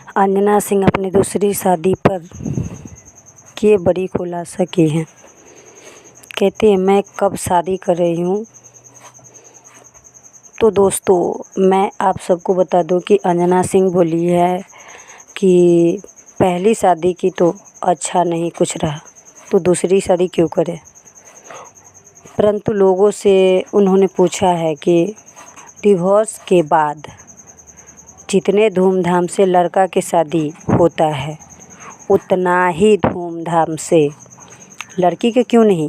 अंजना सिंह अपनी दूसरी शादी पर किए बड़ी खुलासा की हैं। कहती है मैं कब शादी कर रही हूँ। तो दोस्तों मैं आप सबको बता दूं कि अंजना सिंह बोली है कि पहली शादी की तो अच्छा नहीं कुछ रहा तो दूसरी शादी क्यों करे। परंतु लोगों से उन्होंने पूछा है कि डिवोर्स के बाद जितने धूमधाम से लड़का की शादी होता है उतना ही धूमधाम से लड़की के क्यों नहीं।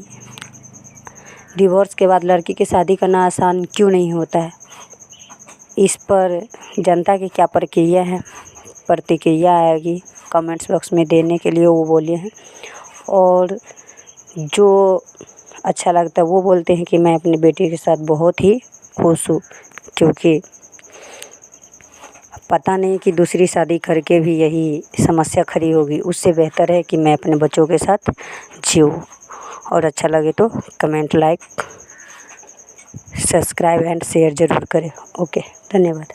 डिवोर्स के बाद लड़की की शादी करना आसान क्यों नहीं होता है। इस पर जनता की क्या प्रतिक्रिया आएगी कमेंट्स बॉक्स में देने के लिए वो बोले हैं। और जो अच्छा लगता है वो बोलते हैं कि मैं अपनी बेटी के साथ बहुत ही खुश हूँ, क्योंकि पता नहीं कि दूसरी शादी करके भी यही समस्या खड़ी होगी। उससे बेहतर है कि मैं अपने बच्चों के साथ जीऊँ। और अच्छा लगे तो comment, like, subscribe and share ज़रूर करें। ओके, धन्यवाद।